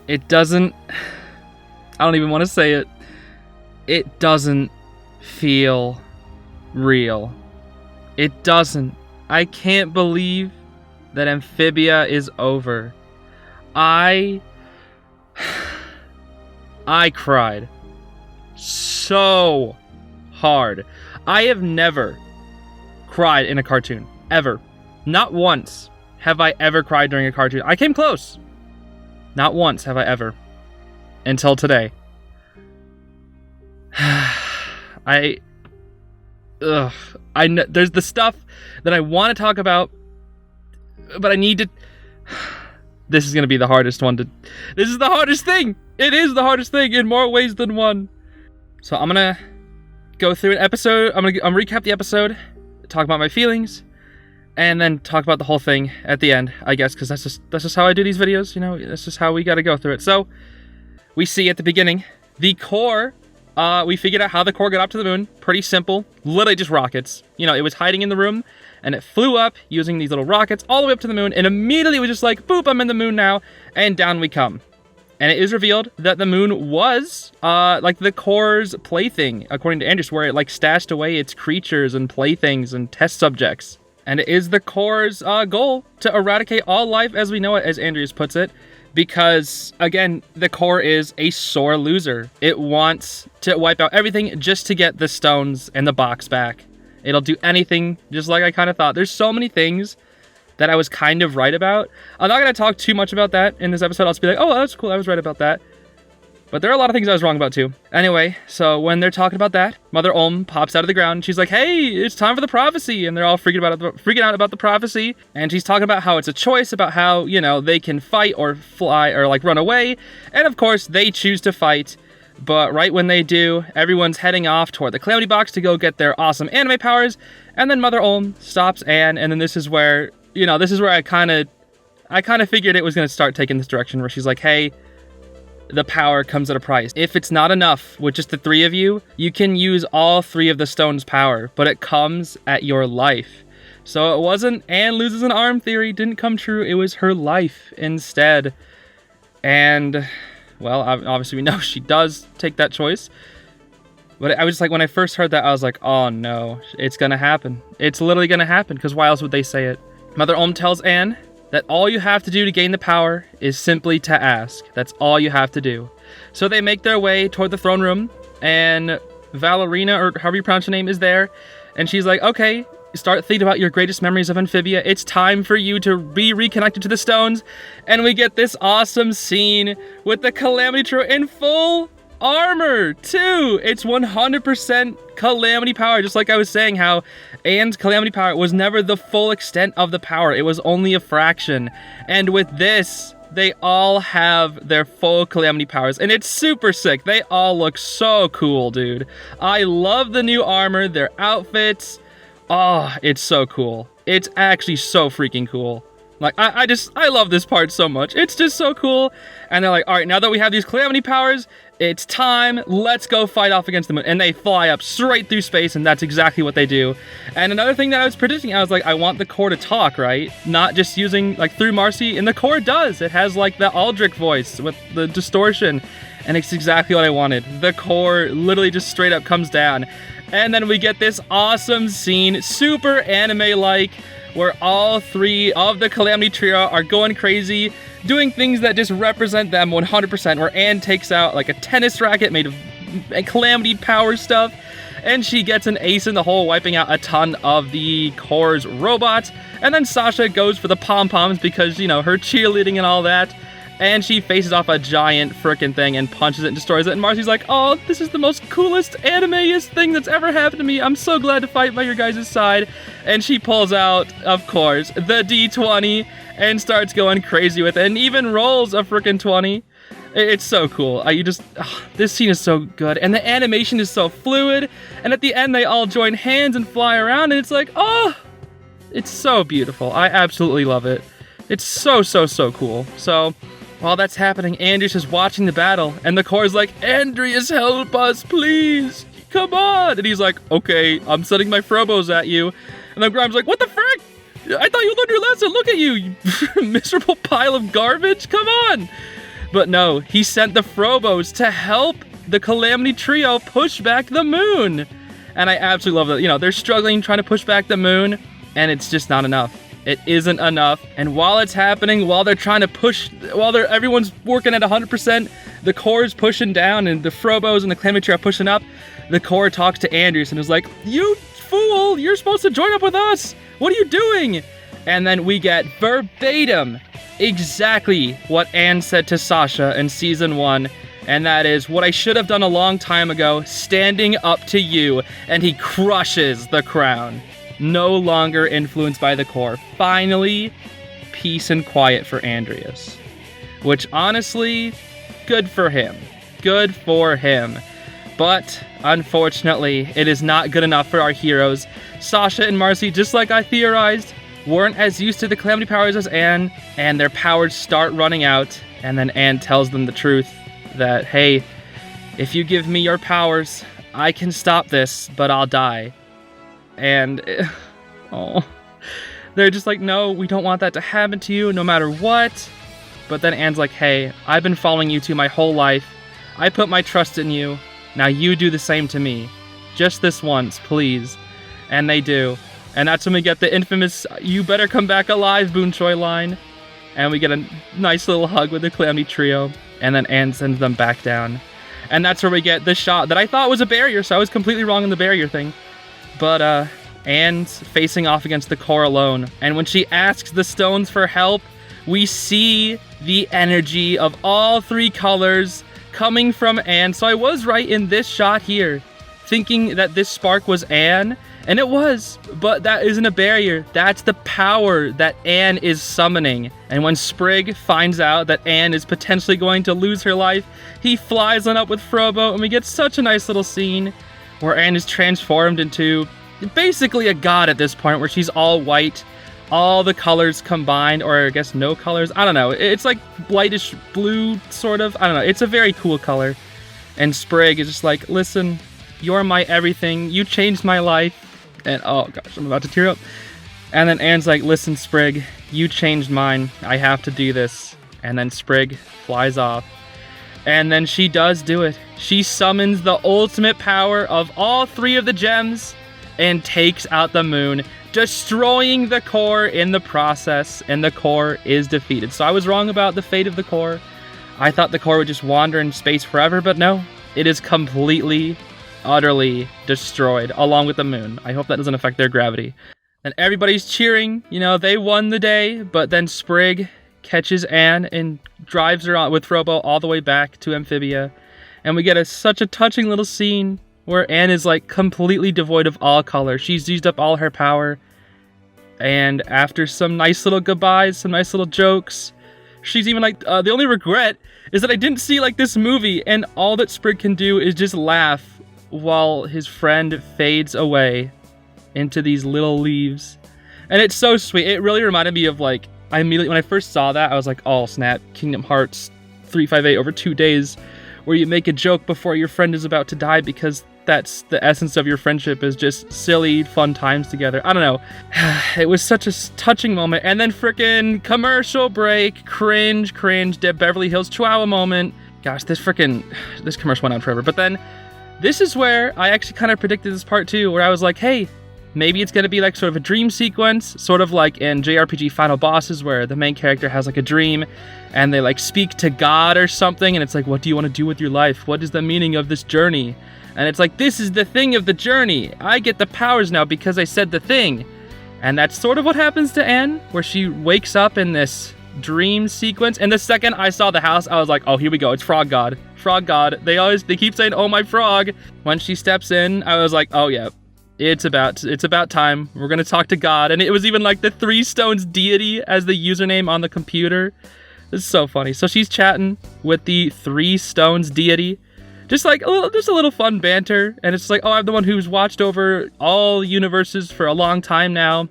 It doesn't... I don't even want to say it. It doesn't feel real. It doesn't. I can't believe that Amphibia is over. I cried so hard. I have never cried in a cartoon. Ever. Not once have I ever cried during a cartoon. I came close. Not once have I ever. Until today. I know there's the stuff that I want to talk about, but I need to... This is going to be the hardest one to... This is the hardest thing! It is the hardest thing in more ways than one. So I'm going to go through an episode. I'm going to recap the episode, talk about my feelings, and then talk about the whole thing at the end, I guess, because that's just how I do these videos, you know? That's just how we got to go through it. So, we see at the beginning, the core... we figured out how the core got up to the moon. Pretty simple. Literally just rockets. You know, it was hiding in the room, and it flew up using these little rockets all the way up to the moon, and immediately was just like, boop, I'm in the moon now, and down we come. And it is revealed that the moon was, like, the core's plaything, according to Andrias, where it, like, stashed away its creatures and playthings and test subjects. And it is the core's goal to eradicate all life as we know it, as Andrias puts it. Because, again, the core is a sore loser. It wants to wipe out everything just to get the stones and the box back. It'll do anything, just like I kind of thought. There's so many things that I was kind of right about. I'm not going to talk too much about that in this episode. I'll just be like, oh, that's cool, I was right about that. But there are a lot of things I was wrong about too. Anyway, so when they're talking about that, Mother Olm pops out of the ground and she's like, hey, it's time for the prophecy. And they're all freaking out about the prophecy. And she's talking about how it's a choice, about how, you know, they can fight or fly or like run away. And of course, they choose to fight. But right when they do, everyone's heading off toward the Calamity box to go get their awesome anime powers. And then Mother Olm stops Anne. And then this is where, you know, this is where I kind of figured it was going to start taking this direction where she's like, hey, the power comes at a price. If it's not enough with just the three of you, you can use all three of the stone's power, but it comes at your life. So it wasn't Anne loses an arm theory, didn't come true, it was her life instead. And, well, obviously we know she does take that choice. But I was just like, when I first heard that, I was like, oh no, it's gonna happen. It's literally gonna happen, because why else would they say it? Mother Olm tells Anne that all you have to do to gain the power is simply to ask. That's all you have to do. So they make their way toward the throne room, and Valerina, or however you pronounce her name, is there. And she's like, okay, start thinking about your greatest memories of Amphibia. It's time for you to be reconnected to the stones. And we get this awesome scene with the Calamity trio in full armor, too. It's 100% Calamity power, just like I was saying, how Anne's Calamity power was never the full extent of the power. It was only a fraction. And with this, they all have their full Calamity powers, and it's super sick. They all look so cool, dude. I love the new armor, their outfits. Oh, it's so cool. It's actually so freaking cool. Like, I love this part so much. It's just so cool. And they're like, all right, now that we have these Calamity powers, it's time, let's go fight off against the moon. And they fly up straight through space, and that's exactly what they do. And another thing that I was predicting, I was like, I want the core to talk, right? Not just using, like, through Marcy, and the core does. It has, like, the Aldrich voice with the distortion, and it's exactly what I wanted. The core literally just straight up comes down. And then we get this awesome scene, super anime-like, where all three of the Calamity trio are going crazy, doing things that just represent them 100%, where Anne takes out like a tennis racket made of Calamity power stuff, and she gets an ace in the hole, wiping out a ton of the core's robots. And then Sasha goes for the pom-poms because, you know, her cheerleading and all that, and she faces off a giant frickin' thing and punches it and destroys it. And Marcy's like, oh, this is the most coolest anime-est thing that's ever happened to me. I'm so glad to fight by your guys' side. And she pulls out, of course, the D20 and starts going crazy with it, and even rolls a frickin' 20. It's so cool. This scene is so good, and the animation is so fluid. And at the end, they all join hands and fly around, and it's like, oh, it's so beautiful. I absolutely love it. It's so, so, so cool. So while that's happening, Andrias is watching the battle, and the core's like, Andrias, help us, please, come on. And he's like, okay, I'm sending my Frobos at you. And then Grime's like, what the frick? I thought you learned your lesson. Look at you, you miserable pile of garbage. Come on. But no, he sent the Frobos to help the Calamity trio push back the moon. And I absolutely love that. You know, they're struggling trying to push back the moon, and it's just not enough. It isn't enough. And while it's happening, while they're trying to push, everyone's working at 100%, the core is pushing down, and the Frobos and the Calamity trio are pushing up. The core talks to Andrias and is like, "You fool, you're supposed to join up with us. What are you doing?" And then we get verbatim exactly what Anne said to Sasha in season 1. And that is what I should have done a long time ago, standing up to you. And he crushes the crown. No longer influenced by the core. Finally, peace and quiet for Andrias. Which honestly, good for him. Good for him. But unfortunately, it is not good enough for our heroes. Sasha and Marcy, just like I theorized, weren't as used to the Calamity powers as Anne, and their powers start running out. And then Anne tells them the truth. That, hey, if you give me your powers, I can stop this, but I'll die. And, they're just like, no, we don't want that to happen to you, no matter what. But then Anne's like, hey, I've been following you two my whole life. I put my trust in you. Now you do the same to me. Just this once, please. And they do. And that's when we get the infamous, "You better come back alive," Boon Choi line. And we get a nice little hug with the Calamity trio. And then Anne sends them back down. And that's where we get the shot that I thought was a barrier, so I was completely wrong in the barrier thing. But Anne's facing off against the core alone. And when she asks the stones for help, we see the energy of all 3 colors coming from Anne. So I was right in this shot here, thinking that this spark was Anne. And it was, but that isn't a barrier. That's the power that Anne is summoning. And when Sprig finds out that Anne is potentially going to lose her life, he flies on up with Frobo, and we get such a nice little scene where Anne is transformed into basically a god at this point, where she's all white, all the colors combined, or I guess no colors. I don't know. It's like lightish blue, sort of. I don't know. It's a very cool color. And Sprig is just like, listen, you're my everything. You changed my life. And oh gosh, I'm about to tear up. And then Anne's like, listen, Sprig, you changed mine. I have to do this. And then Sprig flies off. And then she does do it. She summons the ultimate power of all 3 of the gems and takes out the moon, destroying the core in the process. And the core is defeated. So I was wrong about the fate of the core. I thought the core would just wander in space forever, but no. It is completely, utterly destroyed, along with the moon. I hope that doesn't affect their gravity. And everybody's cheering. You know, they won the day, but then Sprig catches Anne and drives her on with Frobo all the way back to Amphibia. And we get such a touching little scene where Anne is like completely devoid of all color. She's used up all her power. And after some nice little goodbyes, some nice little jokes, she's even like, the only regret is that I didn't see like this movie, and all that Sprig can do is just laugh while his friend fades away into these little leaves. And it's so sweet. It really reminded me of like, I immediately, when I first saw that, I was like, oh snap, Kingdom Hearts 358 over 2 days, where you make a joke before your friend is about to die, because that's the essence of your friendship, is just silly, fun times together. I don't know. It was such a touching moment. And then frickin' commercial break, cringe, Beverly Hills Chihuahua moment. Gosh, this commercial went on forever. But then this is where I actually kind of predicted this part too, where I was like, hey, maybe it's going to be like sort of a dream sequence, sort of like in JRPG Final Bosses, where the main character has like a dream and they like speak to God or something, and it's like, what do you want to do with your life? What is the meaning of this journey? And it's like, this is the thing of the journey. I get the powers now because I said the thing. And that's sort of what happens to Anne, where she wakes up in this dream sequence. And the second I saw the house, I was like, oh, here we go. It's Frog God. Frog God. They keep saying, oh, my frog. When she steps in, I was like, oh, yeah. It's about time. We're going to talk to God. And it was even like the 3 stones deity as the username on the computer. It's so funny. So she's chatting with the 3 stones deity. Just a little fun banter. And it's like, oh, I'm the one who's watched over all universes for a long time now.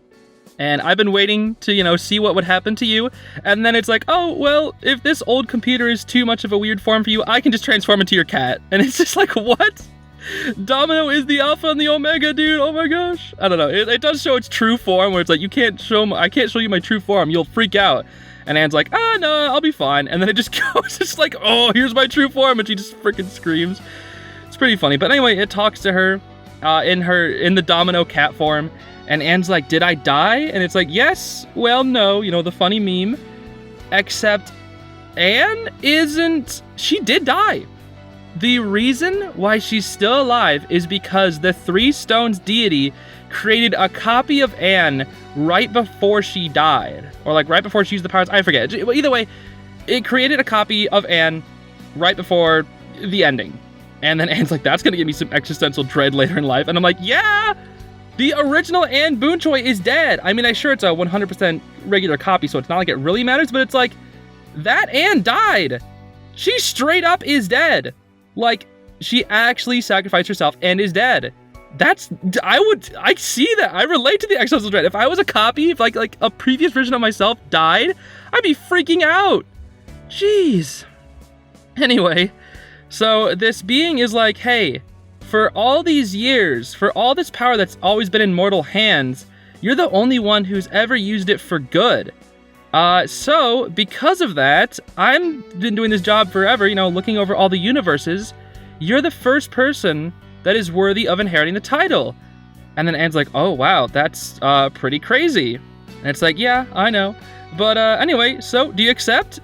And I've been waiting to, see what would happen to you. And then it's like, oh, well, if this old computer is too much of a weird form for you, I can just transform into your cat. And it's just like, what? Domino is the alpha and the omega, dude. Oh my gosh. I don't know. It does show its true form, where it's like, I can't show you my true form. You'll freak out. And Anne's like, no, I'll be fine. And then it just goes, it's like, oh, here's my true form. And she just freaking screams. It's pretty funny. But anyway, it talks to her in the domino cat form. And Anne's like, did I die? And it's like, yes, well, no, the funny meme. Except Anne she did die. The reason why she's still alive is because the Three Stones deity created a copy of Anne right before she died. Or like right before she used the powers, I forget. Either way, it created a copy of Anne right before the ending. And then Anne's like, that's gonna give me some existential dread later in life. And I'm like, yeah! The original Anne Boonchoy is dead. I mean, I'm sure it's a 100% regular copy, so it's not like it really matters, but it's like, that Anne died. She straight up is dead. Like, she actually sacrificed herself and is dead. I see that. I relate to the existential dread. If I was a copy, if like a previous version of myself died, I'd be freaking out. Jeez. Anyway, so this being is like, hey, for all these years, for all this power that's always been in mortal hands, you're the only one who's ever used it for good. So because of that, I've been doing this job forever, looking over all the universes. You're the first person that is worthy of inheriting the title. And then Anne's like, oh wow, that's pretty crazy. And it's like, yeah, I know. But anyway, so do you accept?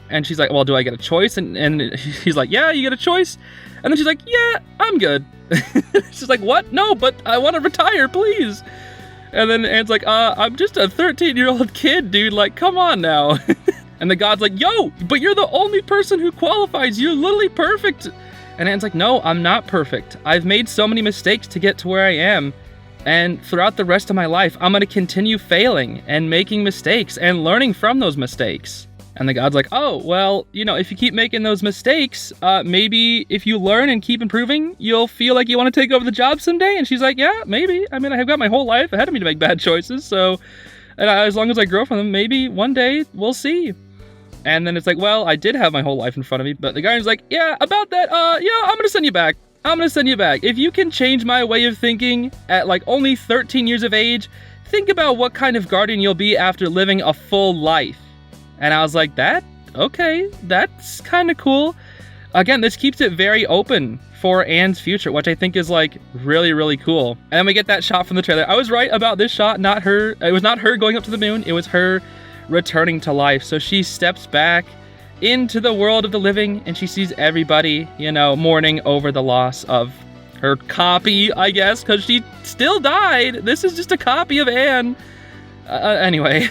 And she's like, well, do I get a choice? And he's like, yeah, you get a choice. And then she's like, yeah, I'm good. She's like, what? No, but I want to retire, please. And then Anne's like, I'm just a 13-year-old kid, dude. Like, come on now. And the god's like, yo, but you're the only person who qualifies. You're literally perfect. And Anne's like, no, I'm not perfect. I've made so many mistakes to get to where I am. And throughout the rest of my life, I'm going to continue failing and making mistakes and learning from those mistakes. And the god's like, oh, well, if you keep making those mistakes, maybe if you learn and keep improving, you'll feel like you want to take over the job someday. And she's like, yeah, maybe. I mean, I've got my whole life ahead of me to make bad choices. So as long as I grow from them, maybe one day we'll see. And then it's like, well, I did have my whole life in front of me. But the guy's like, yeah, about that, I'm going to send you back. I'm going to send you back. If you can change my way of thinking at like only 13 years of age, think about what kind of guardian you'll be after living a full life. And I was like, okay, that's kind of cool. Again, this keeps it very open for Anne's future, which I think is like really, really cool. And then we get that shot from the trailer. I was right about this shot, not her. It was not her going up to the moon. It was her returning to life. So she steps back into the world of the living and she sees everybody, mourning over the loss of her copy, I guess, because she still died. This is just a copy of Anne. Anyway.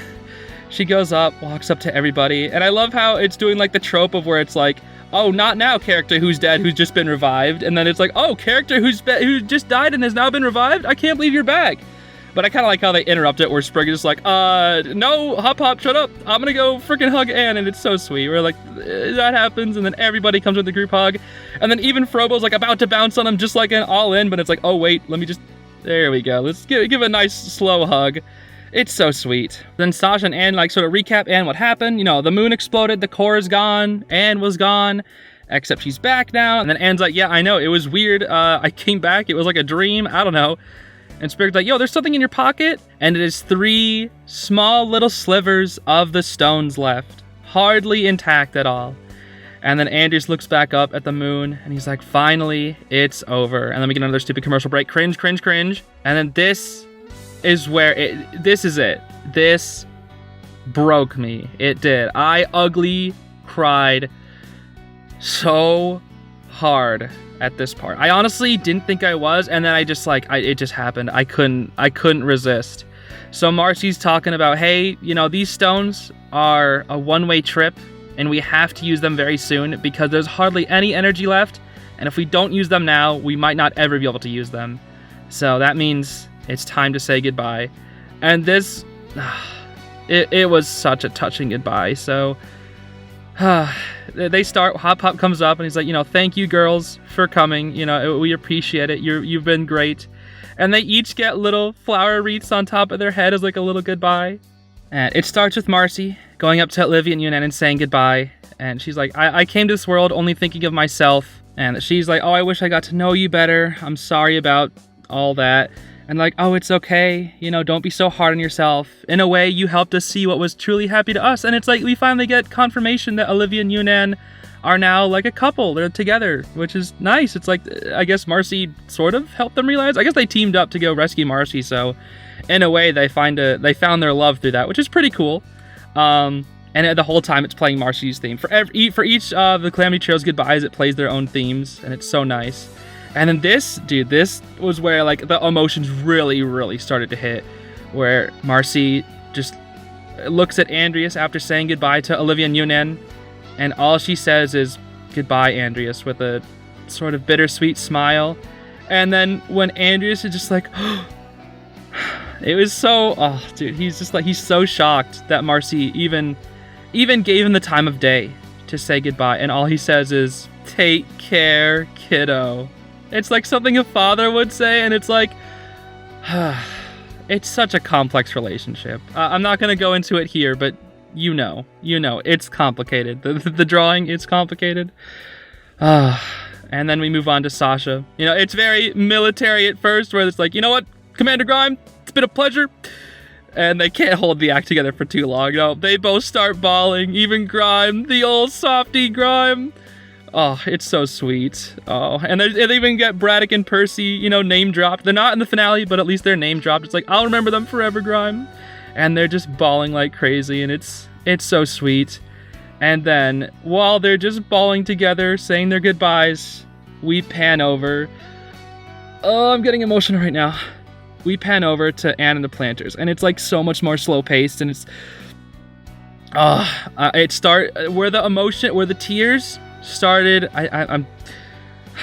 She goes up, walks up to everybody, and I love how it's doing like the trope of where it's like, oh, not now, character who's dead, who's just been revived, and then it's like, oh, character who just died and has now been revived? I can't believe you're back. But I kind of like how they interrupt it, where Sprig is just like, no, hop, shut up, I'm gonna go freaking hug Anne, and it's so sweet. We're like, that happens, and then everybody comes with the group hug, and then even Frobo's like about to bounce on him, just like an all-in, but it's like, oh, wait, let me just, there we go, let's give a nice, slow hug. It's so sweet. Then Sasha and Anne like sort of recap Anne what happened. The moon exploded, the core is gone, Anne was gone, except she's back now. And then Anne's like, yeah, I know, it was weird. I came back, it was like a dream, I don't know. And Sprig's like, yo, there's something in your pocket. And it is 3 small little slivers of the stones left, hardly intact at all. And then Andrias looks back up at the moon and he's like, finally, it's over. And then we get another stupid commercial break. Cringe. And then this is where this is it. This broke me. It did. I ugly cried so hard at this part. I honestly didn't think I was, and then I just it just happened. I couldn't resist. So Marcy's talking about, hey, these stones are a one-way trip, and we have to use them very soon because there's hardly any energy left, and if we don't use them now, we might not ever be able to use them. So that means it's time to say goodbye. And this, it was such a touching goodbye. So they start, Hop comes up and he's like, thank you girls for coming. We appreciate it. You've been great. And they each get little flower wreaths on top of their head as like a little goodbye. And it starts with Marcy going up to Olivia and Yunan and saying goodbye. And she's like, I came to this world only thinking of myself. And she's like, oh, I wish I got to know you better. I'm sorry about all that. And like, oh, it's okay, you know, don't be so hard on yourself. In a way, you helped us see what was truly happy to us. And it's like, we finally get confirmation that Olivia and Yunan are now like a couple. They're together, which is nice. It's like, I guess Marcy sort of helped them realize. I guess they teamed up to go rescue Marcy, so in a way, they found their love through that, which is pretty cool. And the whole time, it's playing Marcy's theme. For each of the Calamity Trail's goodbyes, it plays their own themes, and it's so nice. And then this was where like the emotions really, really started to hit, where Marcy just looks at Andrias after saying goodbye to Olivia and Yunan, and all she says is, "Goodbye, Andrias," with a sort of bittersweet smile. And then when Andrias is just like, it was so, oh, dude, he's just like, he's so shocked that Marcy even gave him the time of day to say goodbye, and all he says is, "Take care, kiddo." It's like something a father would say, and it's like, it's such a complex relationship. I'm not going to go into it here, but you know, it's complicated. The drawing is complicated. And then we move on to Sasha. You know, it's very military at first, where it's like, you know what, Commander Grime, it's been a pleasure. And they can't hold the act together for too long. No, they both start bawling, even Grime, the old softy Grime. Oh, it's so sweet. Oh, and they even get Braddock and Percy, you know, name dropped. They're not in the finale, but at least they're name dropped. It's like, I'll remember them forever, Grime. And they're just bawling like crazy, and it's so sweet. And then, while they're just bawling together, saying their goodbyes, we pan over. Oh, I'm getting emotional right now. We pan over to Anne and the Planters, and it's like so much more slow-paced, and it's... where the tears started, I'm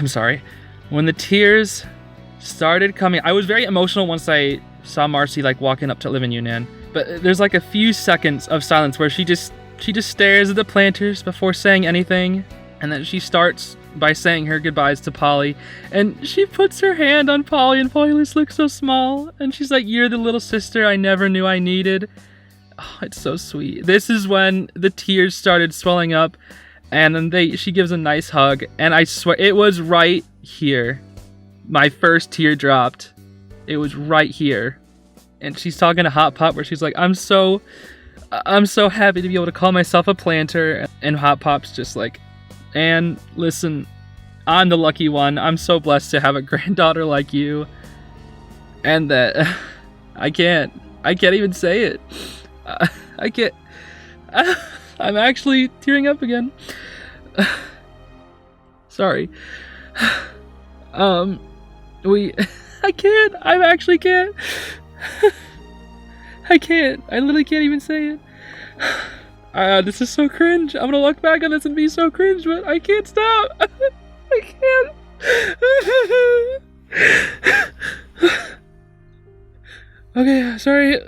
sorry. When the tears started coming, I was very emotional once I saw Marcy like walking up to Olivia and Yunan. But there's like a few seconds of silence where she just stares at the Planters before saying anything, and then she starts by saying her goodbyes to Polly, and she puts her hand on Polly, and Polly just looks so small, and she's like, "You're the little sister I never knew I needed." Oh, it's so sweet. This is when the tears started swelling up. And then she gives a nice hug, and I swear, it was right here. My first tear dropped. It was right here. And she's talking to Hot Pop, where she's like, I'm so happy to be able to call myself a planter. And Hot Pop's just like, "Anne, listen, I'm the lucky one. I'm so blessed to have a granddaughter like you." And that, I can't even say it. I can't. I'm actually tearing up again. Sorry. I can't. I actually can't. I can't. I literally can't even say it. This is so cringe. I'm gonna look back on this and be so cringe, but I can't stop. I can't. Okay, sorry.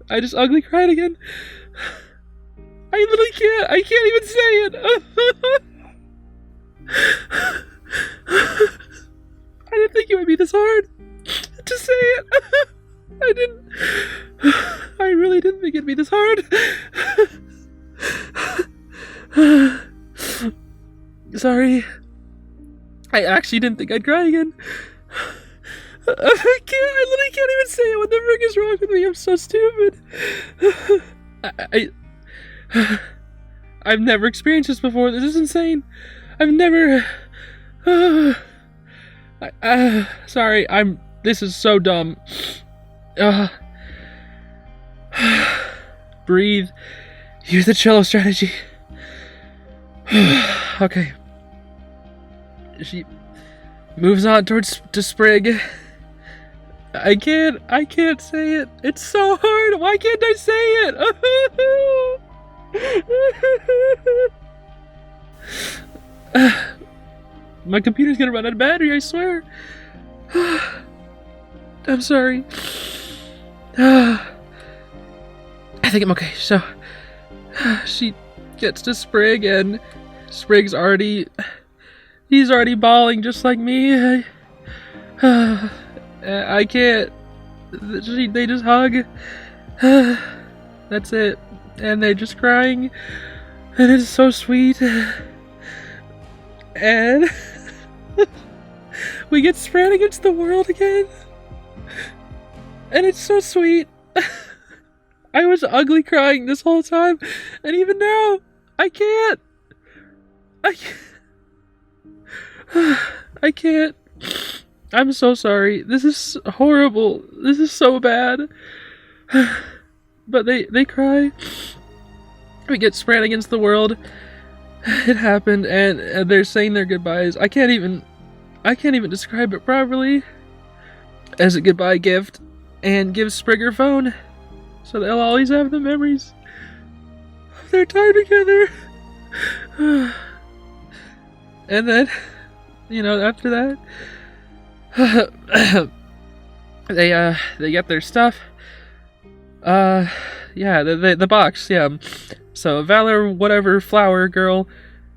I just ugly cried again. I literally can't. I can't even say it. I didn't think it would be this hard to say it. I really didn't think it'd be this hard. Sorry. I actually didn't think I'd cry again. I literally can't even say it. What the frick is wrong with me? I'm so stupid. I've never experienced this before. This is insane. I've never... sorry, this is so dumb. Breathe. Use the cello strategy. Okay. She moves on to Sprig. I can't say it. It's so hard. Why can't I say it? My computer's gonna run out of battery, I swear. I'm sorry. I think I'm okay. So, she gets to Sprig, and Sprig's he's already bawling just like me. I can't. They just hug. That's it. And they're just crying. And it's so sweet. And we get spread against the world again. And it's so sweet. I was ugly crying this whole time, and even now, I can't. I can't. I'm so sorry. This is horrible. This is so bad. But they cry. We get spread against the world. It happened, and they're saying their goodbyes. I can't even describe it properly. As a goodbye gift, and gives Sprig her phone, so they'll always have the memories of their time together. And then, after that, they get their stuff. The box, yeah. So Valor, whatever, flower girl,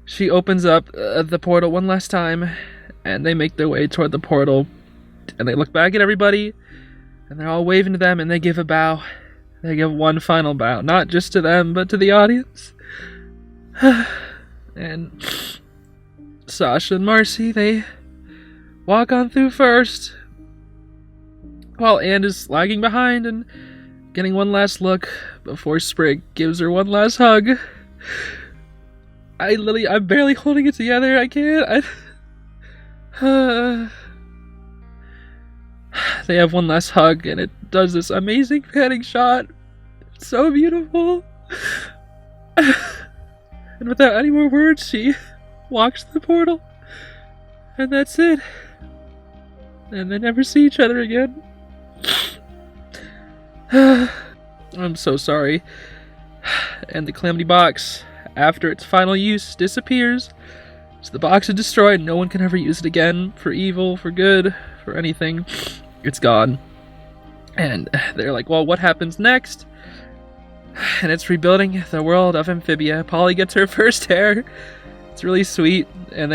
she opens up the portal one last time, and they make their way toward the portal, and they look back at everybody, and they're all waving to them, and they give a bow. They give one final bow, not just to them, but to the audience. And Sasha and Marcy, they walk on through first, while Anne is lagging behind and getting one last look before Sprig gives her one last hug. I'm barely holding it together. I can't. They have one last hug, and it does this amazing panning shot. It's so beautiful. And without any more words, she walks to the portal. And that's it. And they never see each other again. I'm so sorry. And the Calamity box, after its final use, disappears. So the box is destroyed. No one can ever use it again, for evil, for good, for anything. It's gone. And they're like, well, what happens next? And it's rebuilding the world of Amphibia. Polly gets her first hair. It's really sweet. And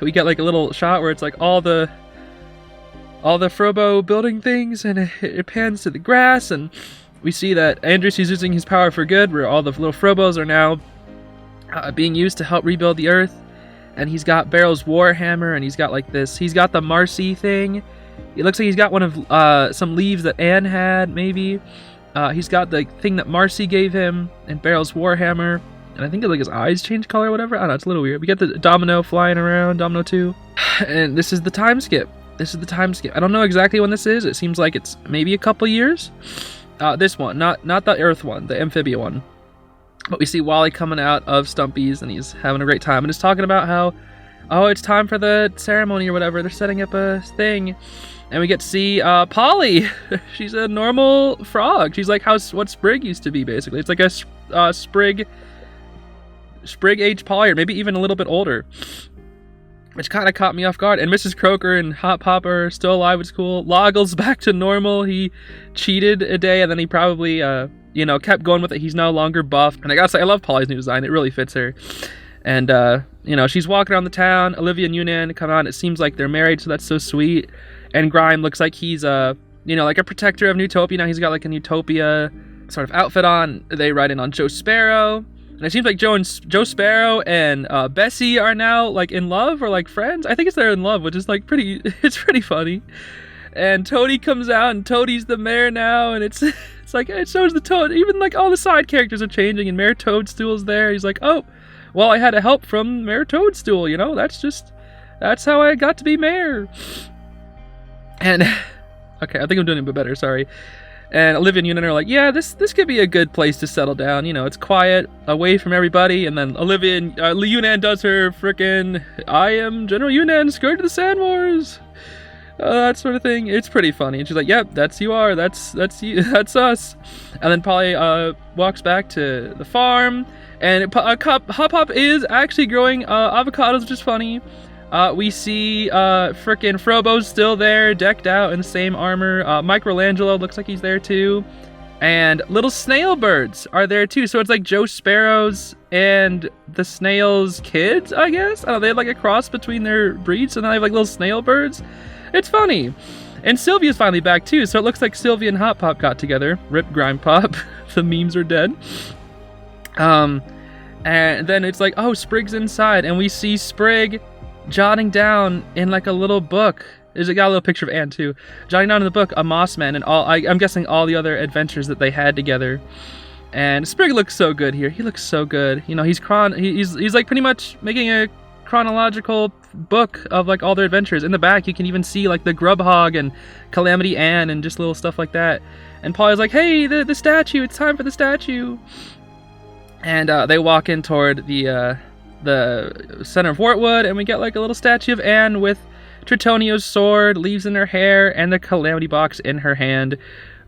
we get like a little shot where it's like all the Frobo building things, and it pans to the grass, and we see that Andrias is using his power for good, where all the little Frobos are now being used to help rebuild the earth. And he's got Barrel's Warhammer, and he's got the Marcy thing. It looks like he's got one of some leaves that Anne had, maybe. He's got the thing that Marcy gave him, and Barrel's Warhammer. And I think like his eyes change color or whatever. I don't know, it's a little weird. We get the Domino flying around, Domino 2. And this is the time skip. I don't know exactly when this is. It seems like it's maybe a couple years. This one, not the Earth one, the Amphibia one. But we see Wally coming out of Stumpy's, and he's having a great time. And he's talking about how, it's time for the ceremony or whatever. They're setting up a thing. And we get to see Polly. She's a normal frog. She's like what Sprig used to be, basically. It's like a Sprig age Polly, or maybe even a little bit older. Which kind of caught me off guard. And Mrs. Croaker and Hot Pop are still alive, which is cool. Loggle's back to normal. He cheated a day, and then he probably, kept going with it. He's no longer buffed. And I gotta say, I love Polly's new design. It really fits her. And, she's walking around the town. Olivia and Yunan come out. It seems like they're married, so that's so sweet. And Grime looks like he's, like a protector of Newtopia. Now he's got, like, a Newtopia sort of outfit on. They ride in on Joe Sparrow. And it seems like Joe Sparrow and Bessie are now, like, in love or, like, friends. I think they're in love, which is, like, it's pretty funny. And Toady comes out, and Toady's the mayor now, and it's like, it shows the Toad. Even, like, all the side characters are changing, and Mayor Toadstool's there. He's like, oh, well, I had a help from Mayor Toadstool, that's how I got to be mayor. And, okay, I think I'm doing a bit better, sorry. And Olivia and Yunan are like, yeah, this could be a good place to settle down. It's quiet, away from everybody. And then Olivia and Yunan does her frickin' I am General Yunan, Scourge of the Sand Wars. That sort of thing. It's pretty funny. And she's like, yep, that's you are. That's you. That's us. And then Polly walks back to the farm. And Hop Pop is actually growing avocados, which is funny. We see frickin' Frobo's still there, decked out in the same armor. Michelangelo looks like he's there too. And little snail birds are there too. So it's like Joe Sparrow's and the snail's kids, I guess. I don't know, they have like a cross between their breeds, and then they have like little snail birds. It's funny. And Silvia's finally back too, so it looks like Silvia and Hot Pop got together. Rip Grime Pop. The memes are dead. And then it's like, oh, Sprig's inside, and we see Sprig jotting down in like a little book There's got a little picture of Anne too. Jotting down in the book a Mossman and I'm guessing all the other adventures that they had together. And Sprig looks so good here. He looks so good. You know, he's like pretty much making a chronological book of like all their adventures. In the back you can even see like the Grubhog and Calamity Anne and just little stuff like that. And Polly's like, hey, the statue, it's time for the statue. And they walk in toward the center of Wartwood, and we get like a little statue of Anne with Tritonio's sword, leaves in her hair, and the Calamity box in her hand.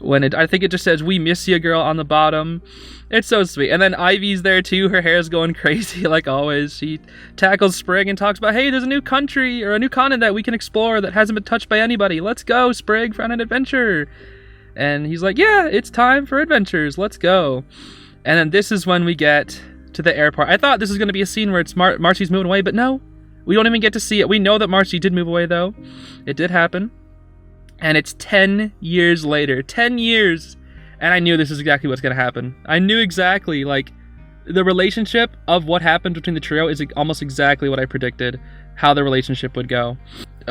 I think it just says, we miss you, girl, on the bottom. It's so sweet. And then Ivy's there too. Her hair's going crazy like always. She tackles Sprig and talks about, hey, there's a new country or a new continent that we can explore that hasn't been touched by anybody. Let's go, Sprig, for an adventure. And he's like, yeah, it's time for adventures. Let's go. And then this is when we get to the airport. I thought this was going to be a scene where it's Marcy's moving away, but no. We don't even get to see it. We know that Marcy did move away, though. It did happen. And it's 10 years later. 10 years! And I knew this is exactly what's going to happen. I knew exactly, like, the relationship of what happened between the trio is almost exactly what I predicted, how the relationship would go.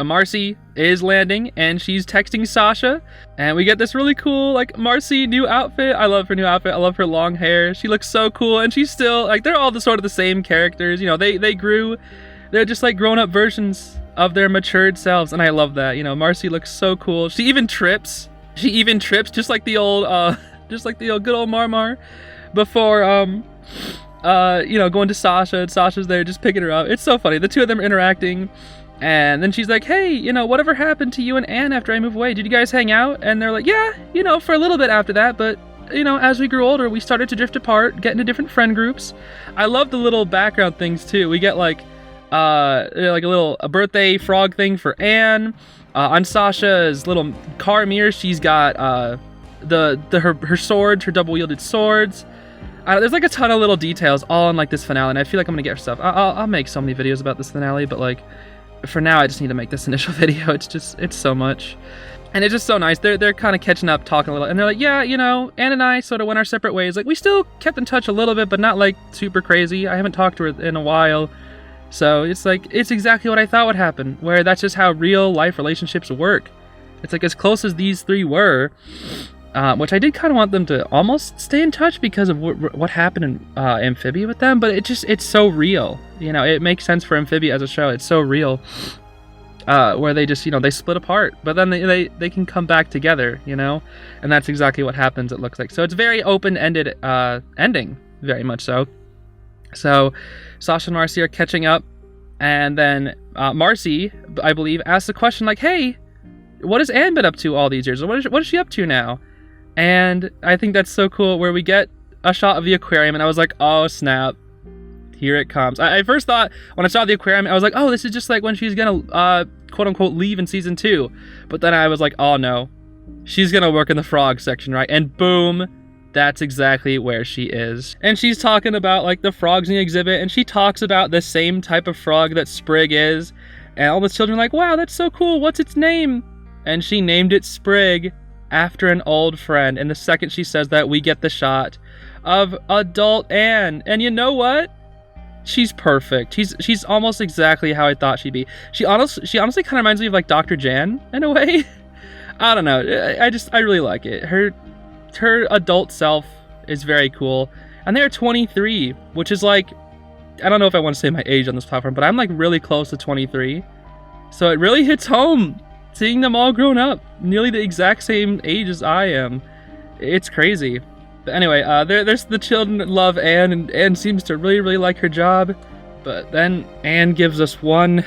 Marcy is landing, and she's texting Sasha, and we get this really cool, like, Marcy new outfit. I love her new outfit. I love her long hair. She looks so cool, and she's still, like, they're all sort of the same characters. You know, they grew. They're just, like, grown-up versions of their matured selves, and I love that. You know, Marcy looks so cool. She even trips just like the old good old Marmar before going to Sasha, and Sasha's there just picking her up. It's so funny. The two of them are interacting, and then she's like, hey, you know, whatever happened to you and Anne after I moved away? Did you guys hang out? And they're like, yeah, you know, for a little bit after that, but you know, as we grew older, we started to drift apart, get into different friend groups. I love the little background things too. We get like a birthday frog thing for Anne. On Sasha's little car mirror, she's got her swords, her double-wielded swords. There's like a ton of little details all in like this finale, and I feel like I'm gonna get her stuff. I'll make so many videos about this finale, but like for now I just need to make this initial video. It's so much. And it's just so nice. They're kind of catching up, talking a little, and they're like, yeah, you know, Anne and I sort of went our separate ways. Like, we still kept in touch a little bit, but not like super crazy. I haven't talked to her in a while. So it's like, it's exactly what I thought would happen, where that's just how real life relationships work. It's like as close as these three were, which I did kind of want them to almost stay in touch because of what happened in Amphibia with them, but it's so real. You know, it makes sense for Amphibia as a show. It's so real. Where they just, you know, they split apart, but then they can come back together, you know? And that's exactly what happens, it looks like. So it's very open-ended ending, very much so. So Sasha and Marcy are catching up, and then Marcy, I believe, asks the question like, hey, what has Anne been up to all these years? What is she up to now? And I think that's so cool, where we get a shot of the aquarium, and I was like, oh, snap. Here it comes. I first thought, when I saw the aquarium, I was like, oh, this is just like when she's gonna, quote-unquote, leave in season 2. But then I was like, oh, no. She's gonna work in the frog section, right? And boom, that's exactly where she is. And she's talking about, like, the frogs in the exhibit, and she talks about the same type of frog that Sprig is. And all the children are like, wow, that's so cool. What's its name? And she named it Sprig after an old friend. And the second she says that, we get the shot of adult Anne. And you know what? She's perfect. She's almost exactly how I thought she'd be. She honestly kind of reminds me of like Dr. Jan in a way. I don't know. I really like it. Her adult self is very cool. And they're 23, which is like, I don't know if I want to say my age on this platform, but I'm like really close to 23. So it really hits home seeing them all grown up, nearly the exact same age as I am. It's crazy. But anyway, there's the children that love Anne, and Anne seems to really, really like her job. But then Anne gives us one,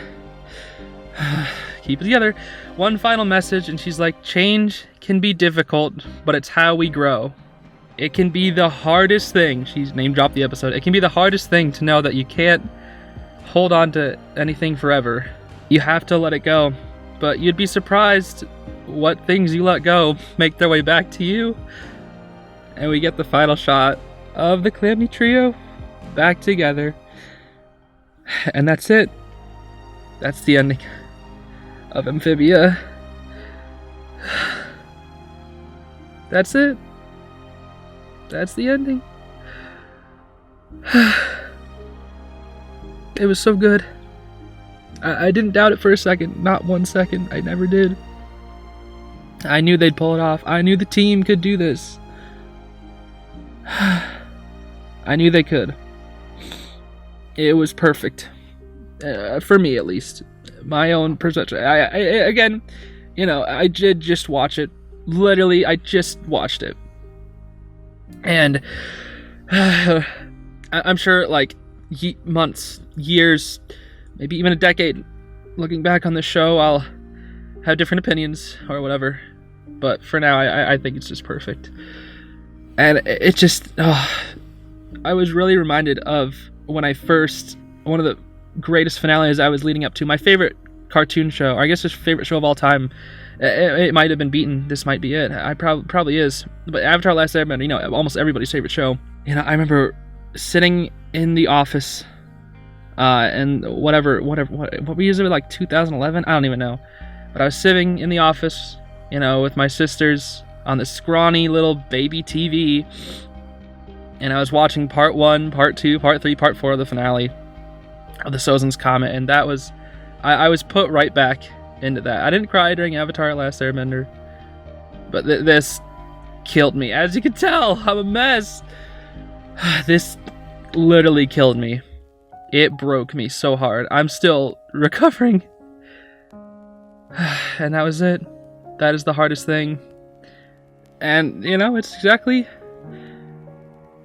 keep it together, one final message, and she's like, change can be difficult, but it's how we grow. It can be the hardest thing, she's name dropped the episode, it can be the hardest thing to know that you can't hold on to anything forever. You have to let it go. But you'd be surprised what things you let go make their way back to you. And we get the final shot of the Calamity trio back together. And that's it. That's the ending of Amphibia. That's it. That's the ending. It was so good. I didn't doubt it for a second. Not 1 second. I never did. I knew they'd pull it off. I knew the team could do this. I knew they could. It was perfect. For me, at least. My own perception. Again, you know, I did just watch it. Literally, I just watched it. And I'm sure, like, months, years, maybe even a decade, looking back on this show, I'll have different opinions or whatever. But for now, I think it's just perfect. And it just... I was really reminded of when I first... One of the greatest finales I was leading up to. My favorite cartoon show, or I guess just favorite show of all time. It might have been beaten. This might be it. I probably is. But Avatar: Last Airbender, you know, almost everybody's favorite show. You know, I remember sitting in the office, and what was it, like 2011? I don't even know. But I was sitting in the office, you know, with my sisters on this scrawny little baby TV, and I was watching part 1, part 2, part 3, part 4 of the finale of the Sozin's Comet, and that was, I was put right back into that. I didn't cry during Avatar: Last Airbender, but this killed me. As you can tell, I'm a mess. This literally killed me. It broke me so hard. I'm still recovering. And that was it. That is the hardest thing. And, you know, it's exactly...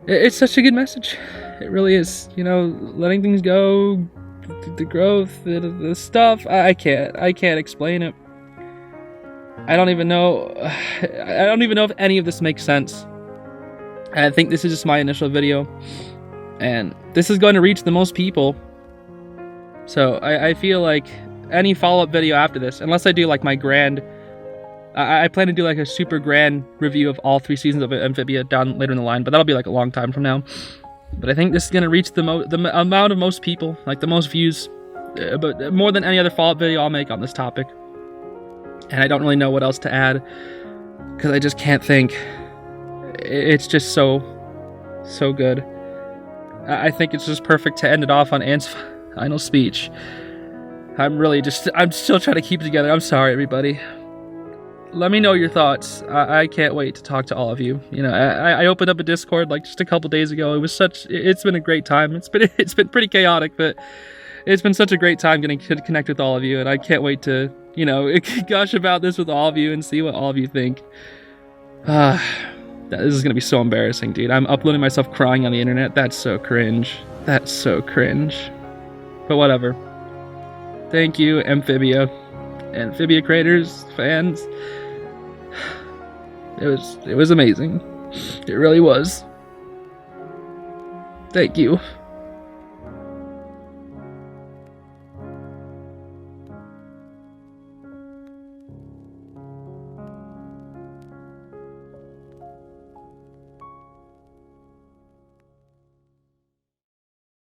It's such a good message. It really is. You know, letting things go, the growth, the stuff. I can't explain it. I don't even know if any of this makes sense. And I think this is just my initial video. And this is going to reach the most people. So I feel like any follow-up video after this, unless I do like my grand... I plan to do like a super grand review of all 3 seasons of Amphibia down later in the line, but that'll be like a long time from now. But I think this is going to reach the amount of most people, like the most views, but more than any other follow-up video I'll make on this topic. And I don't really know what else to add, because I just can't think. It's just so good. I think it's just perfect to end it off on Anne's final speech. I'm still trying to keep it together. I'm sorry, everybody. Let me know your thoughts. I can't wait to talk to all of you. You know, I opened up a Discord like just a couple days ago. It's been a great time. It's been pretty chaotic, but it's been such a great time getting to connect with all of you, and I can't wait to, you know, gush about this with all of you and see what all of you think. This is gonna be so embarrassing, dude. I'm uploading myself crying on the internet. That's so cringe. That's so cringe. But whatever. Thank you, Amphibia creators, fans. It was amazing. It really was. Thank you.